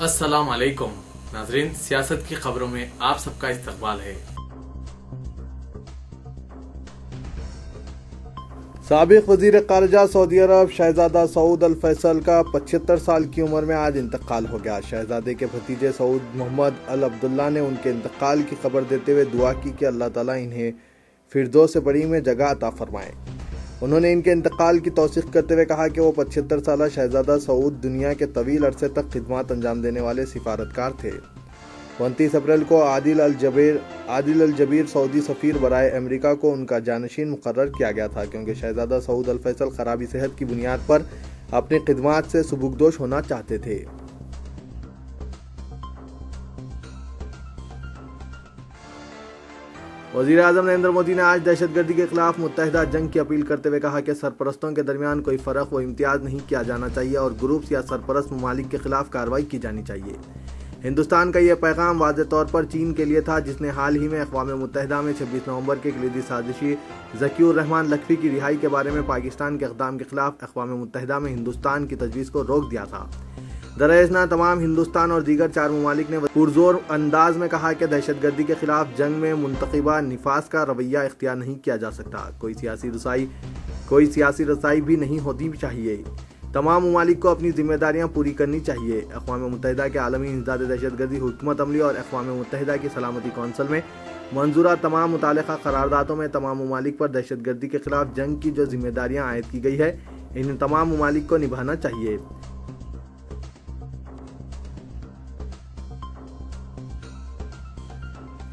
अस्सलाम वालेकुम नाज़रीन, सियासत की खबरों में आप सबका इस्तकबाल है। साबिक वज़ीर ख़ारिजा सऊदी अरब शहजादा सऊद अल फैसल का 75 साल की उम्र में आज इंतकाल हो गया। शहजादे के भतीजे सऊद मोहम्मद अल अब्दुल्ला ने उनके इंतकाल की खबर देते हुए दुआ की कि अल्लाह ताला इन्हें फिरदौस बरी में जगह अता फरमाए। उन्होंने इनके इंतकाल की तौसीक़ करते हुए कहा कि वो 75 साला शहजादा सऊद दुनिया के तवील अरसे तक खिदमत अंजाम देने वाले सिफारतकार थे। 29 अप्रैल को आदिल अल जबीर सऊदी सफ़ीर बराए अमेरिका को उनका जानशीन मुकर्रर किया गया था, क्योंकि शहजादा सऊद अल फैसल खराबी सेहत की बुनियाद पर अपनी खिदमत से सुबुकदोश होना चाहते थे। वज़ीर-ए-आज़म नरेंद्र मोदी ने आज दहशतगर्दी के खिलाफ मुत्तहिदा जंग की अपील करते हुए कहा कि सरपरस्तों के दरमियान कोई फ़र्क व इम्तियाज़ नहीं किया जाना चाहिए और ग्रुप्स या सरपरस्त ममालिक के खिलाफ कार्रवाई की जानी चाहिए। हिंदुस्तान का यह पैगाम वाज़ेह तौर पर चीन के लिए था, जिसने हाल ही में अक़वाम मुत्तहिदा में 26 नवंबर के कलीदी साजिशी ज़कीउर रहमान लखवी की रिहाई के बारे में पाकिस्तान के इक़दाम के खिलाफ अक़वाम मुत्तहिदा में हिंदुस्तान की तजवीज़ को रोक दिया था। दरअसल तमाम हिंदुस्तान और दीगर 4 ममालिक ने पुरजोर अंदाज में कहा कि दहशतगर्दी के खिलाफ जंग में मुंतखबा निफास का रवैया इख्तियार नहीं किया जा सकता। कोई सियासी रसाई भी नहीं होती चाहिए। तमाम ममालिक को अपनी जिम्मेदारियां पूरी करनी चाहिए। अक़वाम मुत्तहिदा के आलमी इंसदाद दहशतगर्दी हुकूमत अमली और अक़वाम मुत्तहिदा की सलामती कौंसिल में मंजूरा तमाम मुतालिका करारदादों में तमाम ममालिक पर दहशतगर्दी के खिलाफ जंग की जो जिम्मेदारियां आयद की गई है, इन तमाम ममालिक को निभाना चाहिए।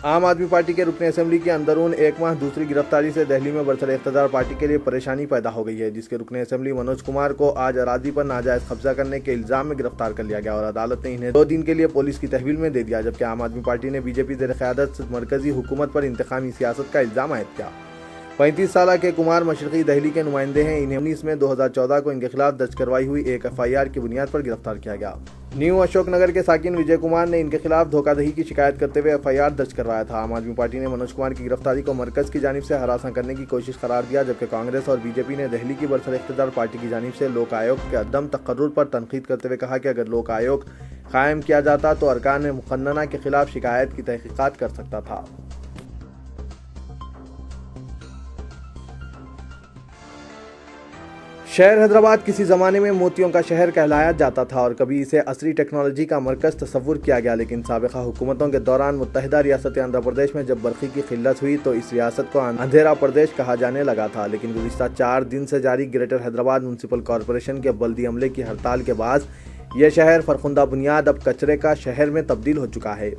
आम आदमी पार्टी के रुकन असेंबली के अंदरून एक माह दूसरी गिरफ्तारी से दिल्ली में बरसर इक़्तिदार पार्टी के लिए परेशानी पैदा हो गई है, जिसके रुकन असेंबली मनोज कुमार को आज अराजी पर नाजायज कब्जा करने के इल्जाम में गिरफ्तार कर लिया गया और अदालत ने इन्हें 2 दिन के लिए पुलिस की तहवील में दे दिया। जबकि आम आदमी पार्टी ने बीजेपी ज़ेर क़यादत मरकजी हुकूमत पर इंतकामी सियासत का इल्जाम आयद किया। 35 साल के कुमार मशरक़ी दिल्ली के नुमाइंदे हैं। इन्हें 19 में 2014 को इनके खिलाफ दर्ज करवाई हुई एक FIR की बुनियाद पर गिरफ्तार किया गया। न्यू अशोक नगर के साकिन विजय कुमार ने इनके खिलाफ धोखाधड़ी की शिकायत करते हुए FIR दर्ज करवाया था। आम आदमी पार्टी ने मनोज कुमार की गिरफ्तारी को मरकज की जानिब से हरासा करने की कोशिश करार दिया, जबकि कांग्रेस और बीजेपी ने दिल्ली की बरसर इक़्तिदार पार्टी की जानिब से लोक आयोग के अदम तकर्रुर पर तनकीद करते हुए कहा कि अगर लोक आयोग कायम किया जाता तो अरकान मुक़न्नना के खिलाफ शिकायत की तहक़ीक़ात कर सकता था। शहर हैदराबाद किसी ज़माने में मोतियों का शहर कहलाया जाता था और कभी इसे असरी टेक्नोलॉजी का मरकज़ तस्वुर किया गया, लेकिन साबिक़ा हुकूमतों के दौरान मुत्तहिदा रियासत आंध्र प्रदेश में जब बरक़ी की किल्लत हुई तो इस रियासत को अंधेरा प्रदेश कहा जाने लगा था। लेकिन गुज़िश्ता 4 दिन से जारी ग्रेटर हैदराबाद म्यूनसिपल कॉरपोरेशन के बल्दी अमले की हड़ताल के बाद यह शहर फरखुंदा बुनियाद अब कचरे का शहर में तब्दील हो चुका है।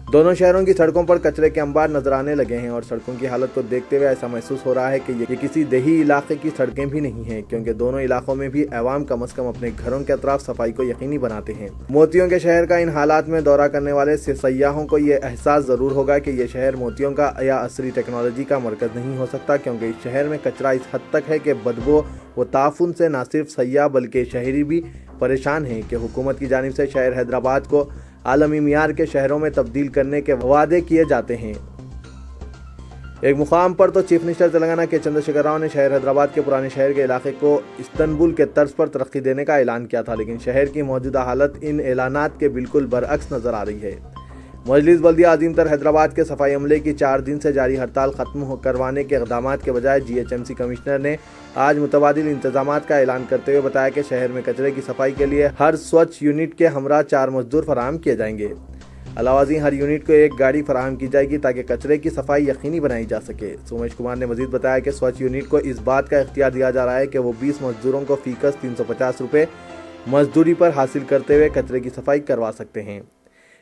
दोनों शहरों की सड़कों पर कचरे के अंबार नजर आने लगे हैं और सड़कों की हालत को देखते हुए ऐसा महसूस हो रहा है कि ये किसी देही इलाके की सड़कें भी नहीं हैं, क्योंकि दोनों इलाकों में भी अवाम कम अज़ कम अपने घरों के अतराफ सफाई को यकीनी बनाते हैं। मोतियों के शहर का इन हालात में दौरा करने वाले सयाहों को ये एहसास ज़रूर होगा कि ये शहर मोतियों का या असरी टेक्नोलॉजी का मरकज़ नहीं हो सकता, क्योंकि इस शहर में कचरा इस हद तक है कि बदबू व ताफुन से न सिर्फ सयाह बल्कि शहरी भी परेशान हैं कि हुकूमत की जानिब से शहर हैदराबाद को आलमी मियार के शहरों में तब्दील करने के वादे किए जाते हैं। एक मुकाम पर तो चीफ मिनिस्टर तेलंगाना के चंद्रशेखर राव ने शहर हैदराबाद के पुराने शहर के इलाके को इस्तांबुल के तर्ज पर तरक्की देने का ऐलान किया था, लेकिन शहर की मौजूदा हालत इन ऐलानात के बिल्कुल बरअक्स नजर आ रही है। मजलिस बल्दिया अजीमतर हैदराबाद के सफाई अमले की 4 दिन से जारी हड़ताल खत्म करवाने के इक़दामात के बजाय GHMC कमिश्नर ने आज मुतबादिल इंतजामात का ऐलान करते हुए बताया कि शहर में कचरे की सफाई के लिए हर स्वच्छ यूनिट के हमरा 4 मजदूर फराहम किए जाएंगे। अलावा हर यूनिट को एक गाड़ी फराहम की जाएगी ताकि कचरे की सफाई यकीनी बनाई जा सके। सोमेश कुमार ने मजीद बताया कि स्वच्छ यूनिट को इस बात का इख्तियार दिया जा रहा है कि वो 20 मजदूरों को फीकस 350 रुपये मजदूरी पर हासिल करते हुए कचरे की सफाई करवा सकते हैं।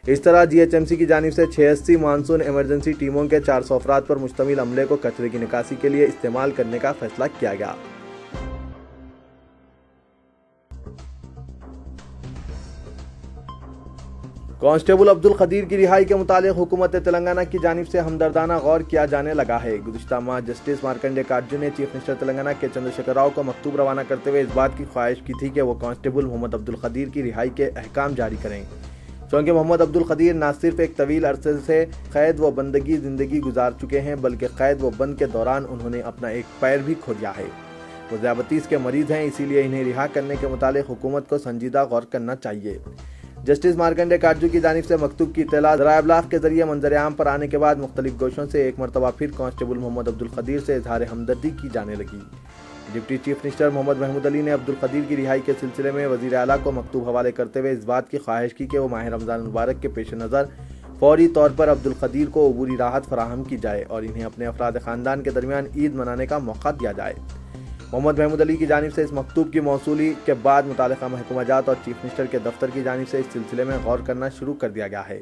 इस तरह GHMC की जानिब से 86 मानसून इमरजेंसी टीमों के 400 अफराद पर मुश्तमिल अमले को कचरे की निकासी के लिए इस्तेमाल करने का फैसला किया गया। कांस्टेबल अब्दुल खदीर की रिहाई के मुतालिक हुकूमत तेलंगाना की जानिब से हमदर्दाना गौर किया जाने लगा है। गुज़िश्ता माह जस्टिस मार्कंडे काटजू ने चीफ मिनिस्टर तेलंगाना के चंद्रशेखर राव को मकतूब रवाना करते हुए इस बात की ख्वाहिश की थी कि वो कांस्टेबल मोहम्मद अब्दुल खदीर की रिहाई के अहकाम जारी करें, क्योंकि मोहम्मद अब्दुल खदीर न सिर्फ एक तवील अरसे से कैद व बंदगी ज़िंदगी गुजार चुके हैं, बल्कि कैद व बंद के दौरान उन्होंने अपना एक पैर भी खो दिया है। वो ज़ियादतीस के मरीज़ हैं, इसीलिए इन्हें रिहा करने के मुतालिक हुकूमत को संजीदा गौर करना चाहिए। जस्टिस मार्कंडे काटजू की जानिब से मकतूब की इत्तला ज़राए इब्लाग के जरिए मंजर आम पर आने के बाद मुख्तलिफ गोशों से एक मरतबा फिर कांस्टेबल मोहम्मद अब्दुल कदीर से इजहार हमदर्दी की जाने लगी। Deputy chief minister Mohammad Mahmood Ali ने अब्दुल कदीर की रिहाई के सिलसिले में वज़ीर आला को मकतूब हवाले करते हुए इस बात की ख्वाहिश की कि वो माह रमज़ान मुबारक के पेश नज़र फौरी तौर पर अब्दुल कदीर को अबूरी राहत फराहम की जाए और इन्हें अपने अफराद ख़ानदान के दरमियान ईद मनाने का मौका दिया जाए। मोहम्मद महमूद अली की जानिब से इस मकतूब की मौसूली के बाद मुतालिका महकमा जात और चीफ मिनिस्टर के दफ्तर की जानिब से इस सिलसिले में गौर करना शुरू कर दिया गया है।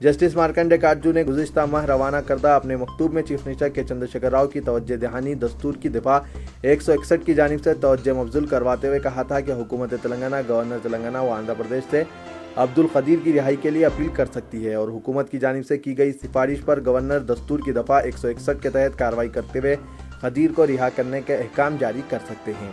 जस्टिस मार्कंडे काटजू ने गुज़िश्ता माह रवाना करदा अपने मकतूब में चीफ मिनिस्टर के चंद्रशेखर राव की तवज्जो दहानी दस्तूर की दिफा 161 की जानिब से तवज्जो मबज़ूल करवाते हुए कहा था कि हुकूमत तेलंगाना गवर्नर तेलंगाना व आंध्र प्रदेश से अब्दुल कदीर की रिहाई के लिए अपील कर सकती है और हुकूमत की जानिब से की गई सिफारिश पर गवर्नर दस्तूर की दफ़ा 161 के तहत कार्रवाई करते हुए कदीर को रिहा करने के अहकाम जारी कर सकते हैं।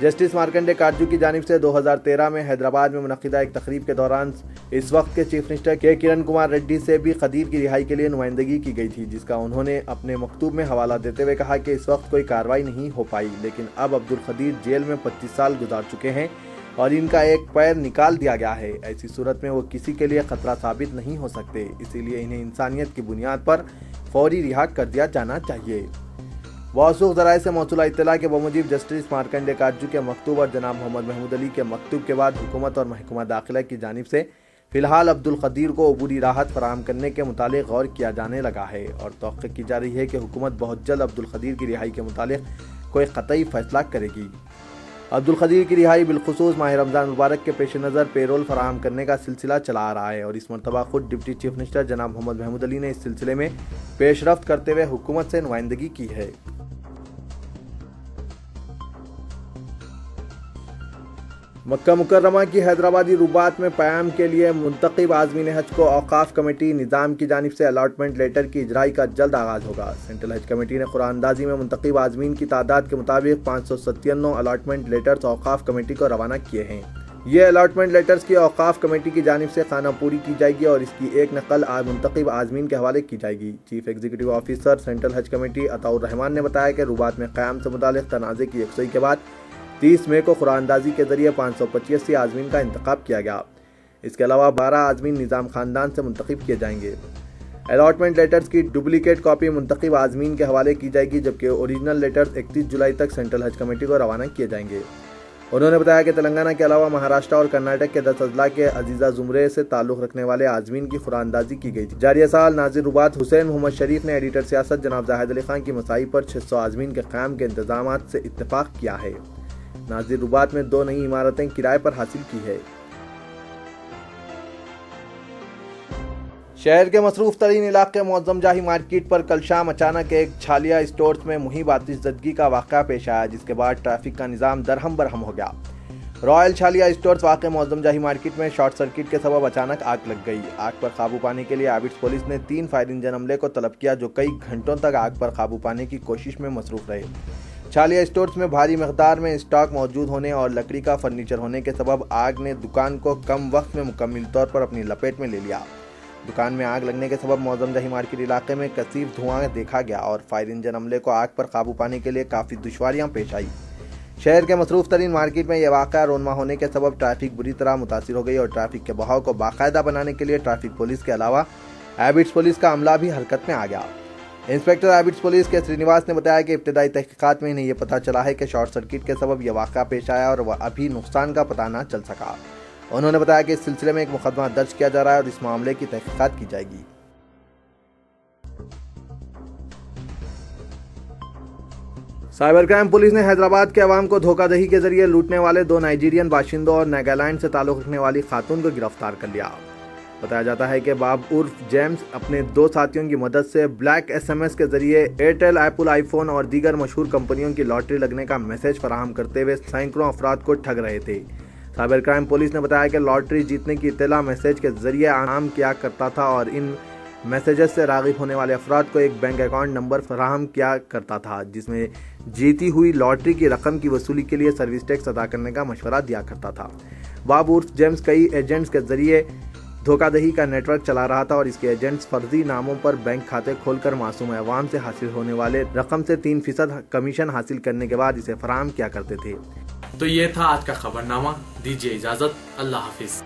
जस्टिस मार्कंडे काटजू की जानिब से 2013 में हैदराबाद में मुनक़िदा एक तकरीब के दौरान इस वक्त के चीफ मिनिस्टर के किरण कुमार रेड्डी से भी कदीर की रिहाई के लिए नुमाइंदगी की गई थी, जिसका उन्होंने अपने मकतूब में हवाला देते हुए कहा कि इस वक्त कोई कार्रवाई नहीं हो पाई, लेकिन अब अब्दुल कदीर जेल में 25 साल गुजार चुके हैं और इनका एक पैर निकाल दिया गया है। ऐसी सूरत में वो किसी के लिए खतरा साबित नहीं हो सकते, इसीलिए इन्हें इंसानियत की बुनियाद पर फौरी रिहा कर दिया जाना चाहिए। वासूख ज़राए से मौसूला इत्तला के बमुजीब जस्टिस मार्कंडे काटजू के मकतूब और जनाब मोहम्मद महमूद अली के मकतूब के बाद हुकूमत और महकमा दाखिला की जानिब से फ़िलहाल अब्दुल कदीर को अबूरी राहत फराहम करने के मुतालिक गौर किया जाने लगा है और तौक़्क़ी की जा रही है कि हुकूमत बहुत जल्द अब्दुल कदीर की रिहाई के मुतालिक कोई क़तई फ़ैसला करेगी। अब्दुल कदीर की रिहाई बिलखुसूस माह रमज़ान मुबारक के पेश नज़र पेरोल फराहम करने का सिलसिला चला आ रहा है और इस मरतबा खुद डिप्टी चीफ मिनिस्टर जनाब मोहम्मद महमूद अली ने इस सिलसिले में पेशरफ्त करते हुए हुकूमत से नुमाइंदगी की है। मक्का मुकर्रमा की हैदराबादी रुबात में क़याम के लिए मुंतखब आज़मीन हज को औक़ाफ़ कमेटी निज़ाम की जानिब से अलॉटमेंट लेटर की इजराई का जल्द आगाज़ होगा। सेंट्रल हज कमेटी ने कुरानंदाज़ी में मुंतखब आज़मीन की तादाद के मुताबिक 597 अलॉटमेंट लेटर्स औक़ाफ़ कमेटी को रवाना किए हैं। ये अलॉटमेंट लेटर्स की औक़ाफ़ कमेटी की जानिब से खाना पूरी की जाएगी और इसकी एक नकल मुंतखब आज़मीन के हवाले की जाएगी। चीफ एग्जीक्यूटिव ऑफिसर सेंट्रल हज कमेटी अताउर रहमान ने बताया कि रुबात में क़याम से मुतालिक तनाज़े की यकसई के बाद 30 मई को कुरानंदाज़ी के ज़रिए 585 आज़मीन का इंतखाब किया गया। इसके अलावा 12 आज़मीन निज़ाम ख़ानदान से मुंतखब किए जाएंगे। अलॉटमेंट लेटर्स की डुप्लीकेट कॉपी मुंतखब आज़मीन के हवाले की जाएगी, जबकि ओरिजिनल लेटर्स 31 जुलाई तक सेंट्रल हज कमेटी को रवाना किए जाएंगे। उन्होंने बताया कि तेलंगाना के अलावा महाराष्ट्र और कर्नाटक के 10 अजला के अजीज़ा ज़ुमरे से ताल्लुक़ रखने वाले आज़मीन की कुरानंदाज़ी की गई थी। जारिया साल नाज़िर रुबात हुसैन मोहम्मद शरीफ ने एडिटर सियासत जनाब जाहिद अली खान की मसाई पर 600 आज़मीन के क़याम के इंतज़ाम से इत्तफ़ाक़ किया है। नाज़िर रुबात में 2 नई इमारतें किराए पर हासिल की है। शहर के मसरूफ़ तरीन इलाके मौज़म जाही मार्केट पर कल शाम अचानक एक छालिया स्टोर्स में मुहिब आतिशज़दगी का वाक़या पेश आया, जिसके बाद ट्रैफिक का निज़ाम दरहम बरहम हो गया। रॉयल छालिया स्टोर्स वाक़ मौज़म जाही मार्केट में शॉर्ट सर्किट के सबब अचानक आग लग गई। आग पर काबू पाने के लिए एबिट्स पुलिस ने 3 फायर इंजन अमले को तलब किया, जो कई घंटों तक आग पर काबू पाने की कोशिश में मसरूफ़ रहे। छालिया स्टोर्स में भारी मकदार में स्टॉक मौजूद होने और लकड़ी का फर्नीचर होने के सबब आग ने दुकान को कम वक्त में मुकम्मल तौर पर अपनी लपेट में ले लिया। दुकान में आग लगने के सबब मौज़म जाही मार्केट इलाके में कसीफ धुआं देखा गया और फायर इंजन अमले को आग पर काबू पाने के लिए काफ़ी दुश्वारियां पेश आई। शहर के मसरूफ़ तरीन मार्केट में यह वाक़या रोनमा होने के सबब ट्रैफिक बुरी तरह मुतासिर हो गई और ट्रैफिक के बहाव को बाकायदा बनाने के लिए ट्रैफिक पुलिस के अलावा एबिट्स पुलिस का अमला भी हरकत में आ गया। इंस्पेक्टर एबिट्स पुलिस के श्रीनिवास ने बताया कि इब्तदाई तहकीकात में इन्हें यह पता चला है कि शॉर्ट सर्किट के सबब यह वाक़या पेश आया और वह अभी नुकसान का पता न चल सका। उन्होंने बताया कि इस सिलसिले में एक मुकदमा दर्ज किया जा रहा है और इस मामले की तहकीकात की जाएगी। साइबर क्राइम पुलिस ने हैदराबाद के अवाम को धोखाधड़ी के जरिए लूटने वाले 2 नाइजीरियन बाशिंदों और नागालैंड से ताल्लुक़ रखने वाली खातून को गिरफ्तार कर लिया। बताया जाता है कि बाब उर्फ जेम्स अपने 2 साथियों की मदद से ब्लैक SMS के जरिए एयरटेल, एप्पल आईफोन और दीगर मशहूर कंपनियों की लॉटरी लगने का मैसेज फराहम करते हुए सैकड़ों अफराद को ठग रहे थे। साइबर क्राइम पुलिस ने बताया कि लॉटरी जीतने की इत्तला मैसेज के जरिए आम किया करता था और इन मैसेजेस से राग़िब होने वाले अफराद को एक बैंक अकाउंट नंबर फराहम किया करता था, जिसमें जीती हुई लॉटरी की रकम की वसूली के लिए सर्विस टैक्स अदा करने का मशवरा दिया करता था। बाब उर्फ जेम्स कई एजेंट्स के जरिए धोखाधड़ी का नेटवर्क चला रहा था और इसके एजेंट्स फर्जी नामों पर बैंक खाते खोलकर मासूम अवाम से हासिल होने वाले रकम से 3% कमीशन हासिल करने के बाद इसे फराहम किया करते थे। तो ये था आज का खबरनामा। दीजिए इजाजत। अल्लाह हाफिज।